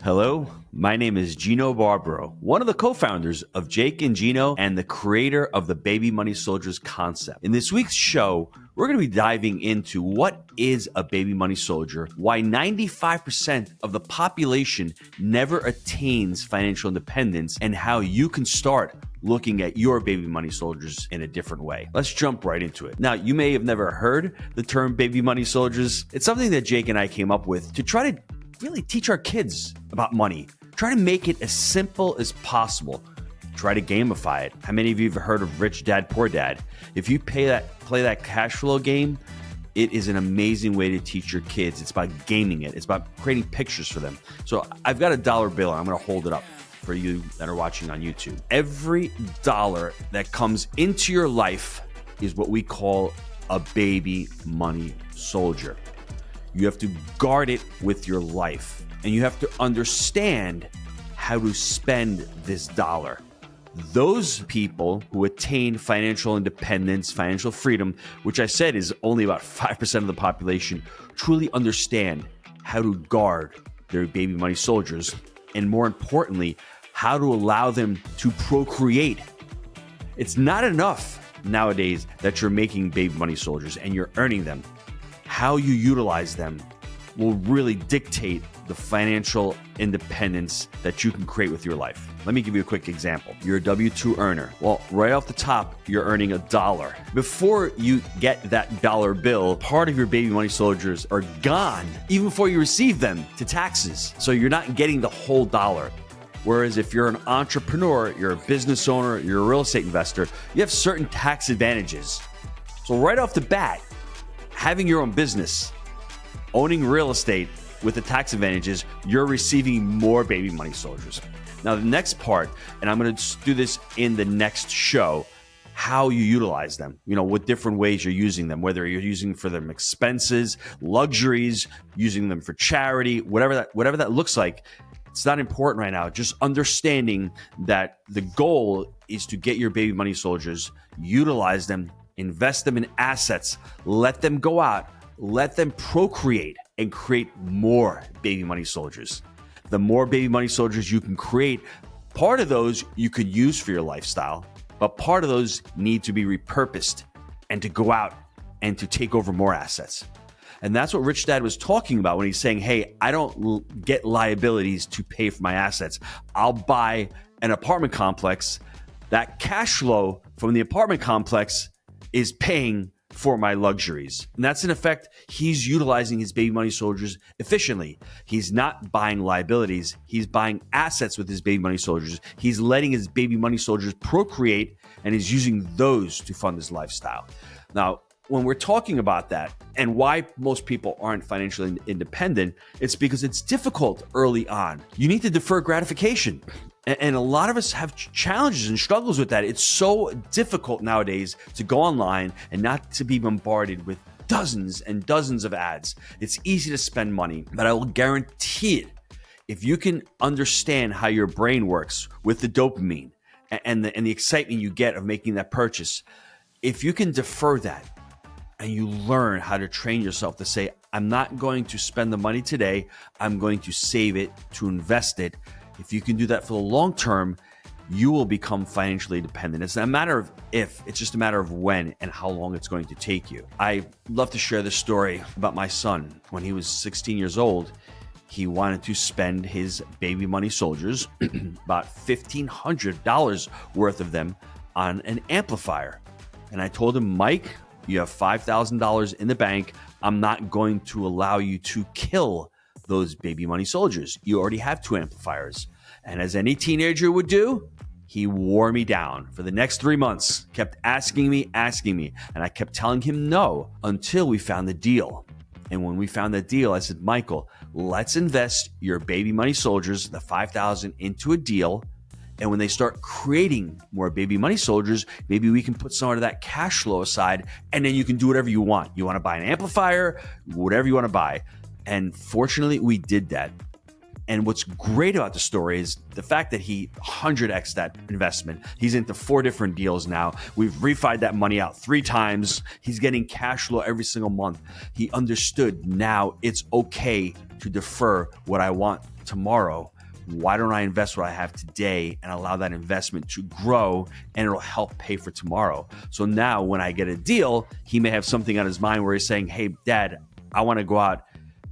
Hello, my name is Gino Barbaro, one of the co-founders of Jake and Gino and the creator of the Baby Money Soldiers concept. In this week's show, we're going to be diving into what is a baby money soldier, why 95% of the population never attains financial independence, and how you can start looking at your baby money soldiers in a different way. Let's jump right into it. Now, you may have never heard the term baby money soldiers. It's something that Jake and I came up with to try to really teach our kids about money. Try to make it as simple as possible. Try to gamify it. How many of you have heard of Rich Dad, Poor Dad? If you play that cash flow game, it is an amazing way to teach your kids. It's about gaming it. It's about creating pictures for them. So I've got a dollar bill. I'm going to hold it up for you that are watching on YouTube. Every dollar that comes into your life is what we call a baby money soldier. You have to guard it with your life, and you have to understand how to spend this dollar. Those people who attain financial independence, financial freedom, which I said is only about 5% of the population, truly understand how to guard their baby money soldiers, and more importantly, how to allow them to procreate. It's not enough nowadays that you're making baby money soldiers and you're earning them. How you utilize them will really dictate the financial independence that you can create with your life. Let me give you a quick example. You're a W-2 earner. Well, right off the top, you're earning $1. Before you get that dollar bill, part of your baby money soldiers are gone, even before you receive them to taxes. So you're not getting the whole dollar. Whereas if you're an entrepreneur, you're a business owner, you're a real estate investor, you have certain tax advantages. So right off the bat, having your own business, owning real estate with the tax advantages, you're receiving more baby money soldiers. Now, the next part, and I'm going to do this in the next show, how you utilize them, what different ways you're using them, whether you're using for them expenses, luxuries, using them for charity, whatever that looks like. It's not important right now. Just understanding that the goal is to get your baby money soldiers, utilize them, invest them in assets, let them go out, let them procreate and create more baby money soldiers. The more baby money soldiers you can create, part of those you could use for your lifestyle, but part of those need to be repurposed and to go out and to take over more assets. And that's what Rich Dad was talking about when he's saying, hey, I don't get liabilities to pay for my assets. I'll buy an apartment complex. That cash flow from the apartment complex is paying for my luxuries. And that's in effect, he's utilizing his baby money soldiers efficiently. He's not buying liabilities. He's buying assets with his baby money soldiers. He's letting his baby money soldiers procreate, and he's using those to fund his lifestyle. Now, when we're talking about that and why most people aren't financially independent, it's because it's difficult early on. You need to defer gratification. And a lot of us have challenges and struggles with that. It's so difficult nowadays to go online and not to be bombarded with dozens and dozens of ads. It's easy to spend money, but I will guarantee it, if you can understand how your brain works with the dopamine and the excitement you get of making that purchase, if you can defer that, and you learn how to train yourself to say, I'm not going to spend the money today. I'm going to save it, to invest it. If you can do that for the long term, you will become financially independent. It's not a matter of if, it's just a matter of when and how long it's going to take you. I love to share this story about my son. When he was 16 years old, he wanted to spend his baby money soldiers, about $1,500 worth of them, on an amplifier. And I told him, Mike, you have $5,000 in the bank. I'm not going to allow you to kill those baby money soldiers. You already have 2 amplifiers. And as any teenager would do, he wore me down for the next 3 months, kept asking me. And I kept telling him no until we found the deal. And when we found that deal, I said, Michael, let's invest your baby money soldiers, the $5,000, into a deal. And when they start creating more baby money soldiers, maybe we can put some of that cash flow aside, and then you can do whatever you want. You want to buy an amplifier, whatever you want to buy. And fortunately, we did that. And what's great about the story is the fact that he 100x that investment. He's into 4 different deals now. We've refied that money out 3 times. He's getting cash flow every single month. He understood now it's okay to defer what I want tomorrow. Why don't I invest what I have today and allow that investment to grow, and it'll help pay for tomorrow? So now when I get a deal, he may have something on his mind where he's saying, hey, Dad, I want to go out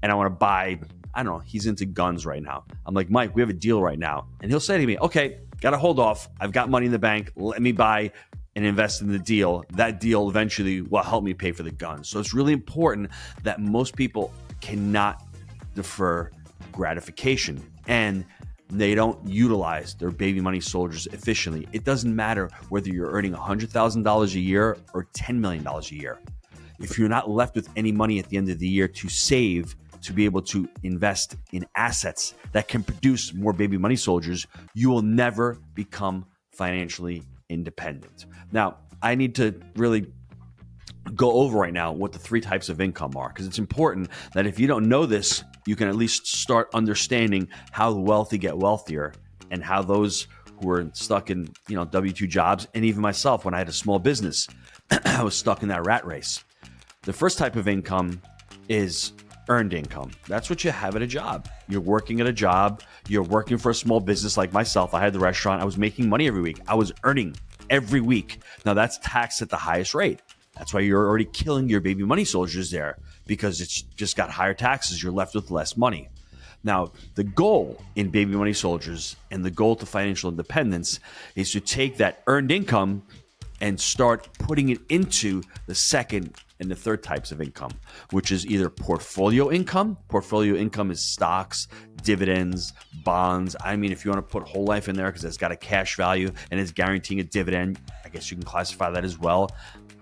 and I want to buy, I don't know, he's into guns right now. I'm like, Mike, we have a deal right now. And he'll say to me, okay, got to hold off. I've got money in the bank. Let me buy and invest in the deal. That deal eventually will help me pay for the gun. So it's really important that most people cannot defer gratification, and they don't utilize their baby money soldiers efficiently. It doesn't matter whether you're earning $100,000 a year or $10 million a year. If you're not left with any money at the end of the year to save, to be able to invest in assets that can produce more baby money soldiers, you will never become financially independent. Now, I need to really go over right now what the 3 types of income are, because it's important that if you don't know this, you can at least start understanding how the wealthy get wealthier, and how those who are stuck in W-2 jobs, and even myself when I had a small business, I was stuck in that rat race. The first type of income is earned income. That's what you have at a job. You're working at a job. You're working for a small business like myself. I had the restaurant. I was making money every week. I was earning every week. Now that's taxed at the highest rate. That's why you're already killing your baby money soldiers there, because it's just got higher taxes. You're left with less money. Now, the goal in baby money soldiers and the goal to financial independence is to take that earned income and start putting it into the second and the third types of income, which is either portfolio income. Portfolio income is stocks, dividends, bonds. I mean, if you want to put whole life in there because it's got a cash value and it's guaranteeing a dividend, I guess you can classify that as well.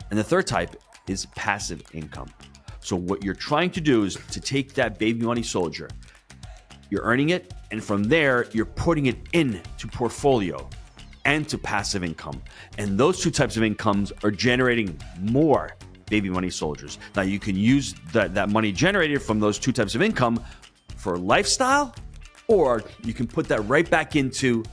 And the third type is passive income. So what you're trying to do is to take that baby money soldier, you're earning it, and from there, you're putting it into portfolio and to passive income. And those 2 types of incomes are generating more baby money soldiers. Now, you can use that money generated from those 2 types of income for lifestyle, or you can put that right back into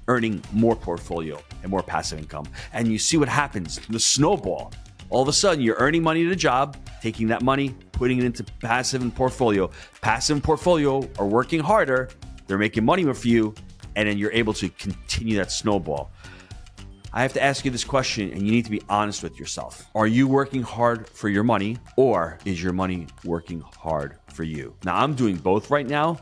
earning more portfolio and more passive income. And you see what happens, the snowball. All of a sudden, you're earning money at a job, taking that money, putting it into passive and portfolio. Passive and portfolio are working harder. They're making money for you, and then you're able to continue that snowball. I have to ask you this question, and you need to be honest with yourself. Are you working hard for your money, or is your money working hard for you? Now, I'm doing both right now.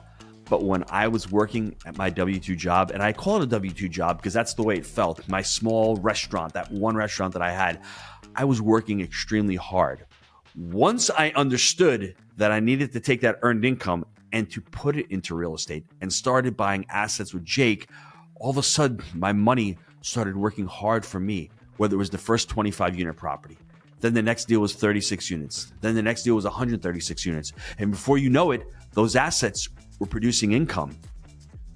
But when I was working at my W-2 job, and I call it a W-2 job because that's the way it felt, my small restaurant, that one restaurant that I had, I was working extremely hard. Once I understood that I needed to take that earned income and to put it into real estate and started buying assets with Jake, all of a sudden my money started working hard for me, whether it was the first 25 unit property. Then the next deal was 36 units. Then the next deal was 136 units. And before you know it, those assets were producing income.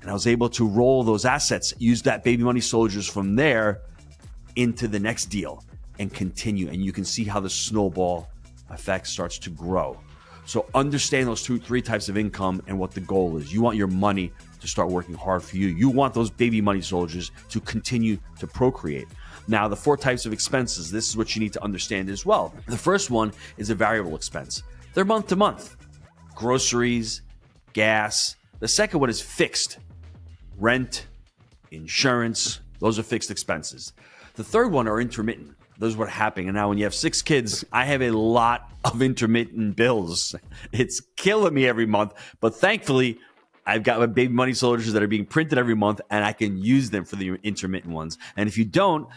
And I was able to roll those assets, use that baby money soldiers from there into the next deal and continue. And you can see how the snowball effect starts to grow. So understand those 3 types of income and what the goal is. You want your money to start working hard for you. You want those baby money soldiers to continue to procreate. Now, the 4 types of expenses, this is what you need to understand as well. The first one is a variable expense. They're month to month. Groceries, gas. The second one is fixed. Rent, insurance, those are fixed expenses. The third one are intermittent. Those are what happening. And now when you have 6 kids, I have a lot of intermittent bills. It's killing me every month. But thankfully, I've got my baby money soldiers that are being printed every month, and I can use them for the intermittent ones. And if you don't,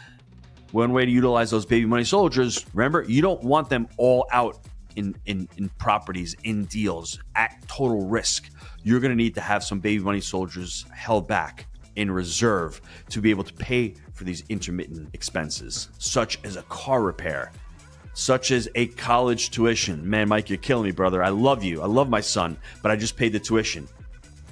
one way to utilize those baby money soldiers, remember, you don't want them all out in properties, in deals, at total risk. You're going to need to have some baby money soldiers held back in reserve to be able to pay for these intermittent expenses, such as a car repair, such as a college tuition. Man, Mike, you're killing me, brother. I love you. I love my son, but I just paid the tuition.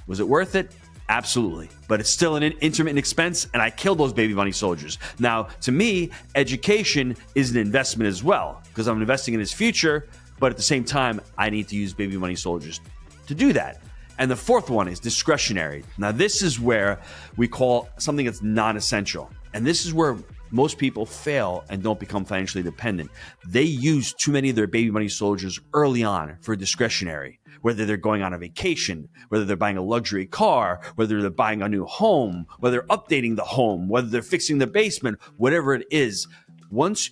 Was it worth it? Absolutely. But it's still an intermittent expense, and I killed those baby money soldiers. Now, to me, education is an investment as well, because I'm investing in his future, but at the same time, I need to use baby money soldiers to do that. And the fourth one is discretionary. Now, this is where we call something that's non-essential. And this is where most people fail and don't become financially dependent. They use too many of their baby money soldiers early on for discretionary, whether they're going on a vacation, whether they're buying a luxury car, whether they're buying a new home, whether they're updating the home, whether they're fixing the basement, whatever it is. Once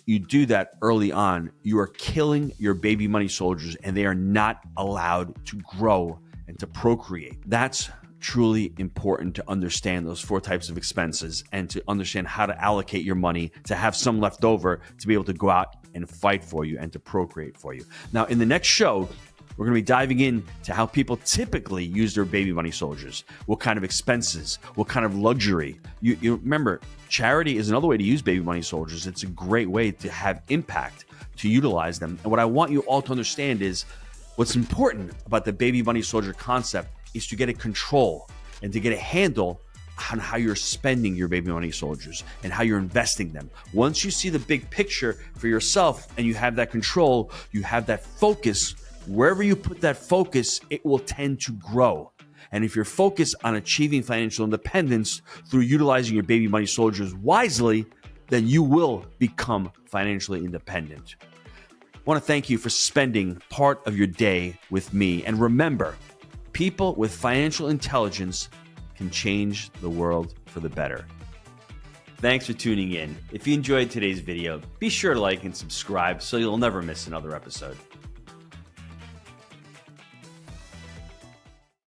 you do that early on, you are killing your baby money soldiers and they are not allowed to grow and to procreate. That's truly important to understand those four types of expenses and to understand how to allocate your money, to have some left over to be able to go out and fight for you and to procreate for you. Now, in the next show, we're going to be diving into how people typically use their baby money soldiers, what kind of expenses, what kind of luxury. You remember, charity is another way to use baby money soldiers. It's a great way to have impact, to utilize them. And what I want you all to understand is what's important about the baby money soldier concept is to get a control and to get a handle on how you're spending your baby money soldiers and how you're investing them. Once you see the big picture for yourself and you have that control, you have that focus, wherever you put that focus, it will tend to grow. And if you're focused on achieving financial independence through utilizing your baby money soldiers wisely, then you will become financially independent. I want to thank you for spending part of your day with me. And remember, people with financial intelligence can change the world for the better. Thanks for tuning in. If you enjoyed today's video, be sure to like and subscribe so you'll never miss another episode.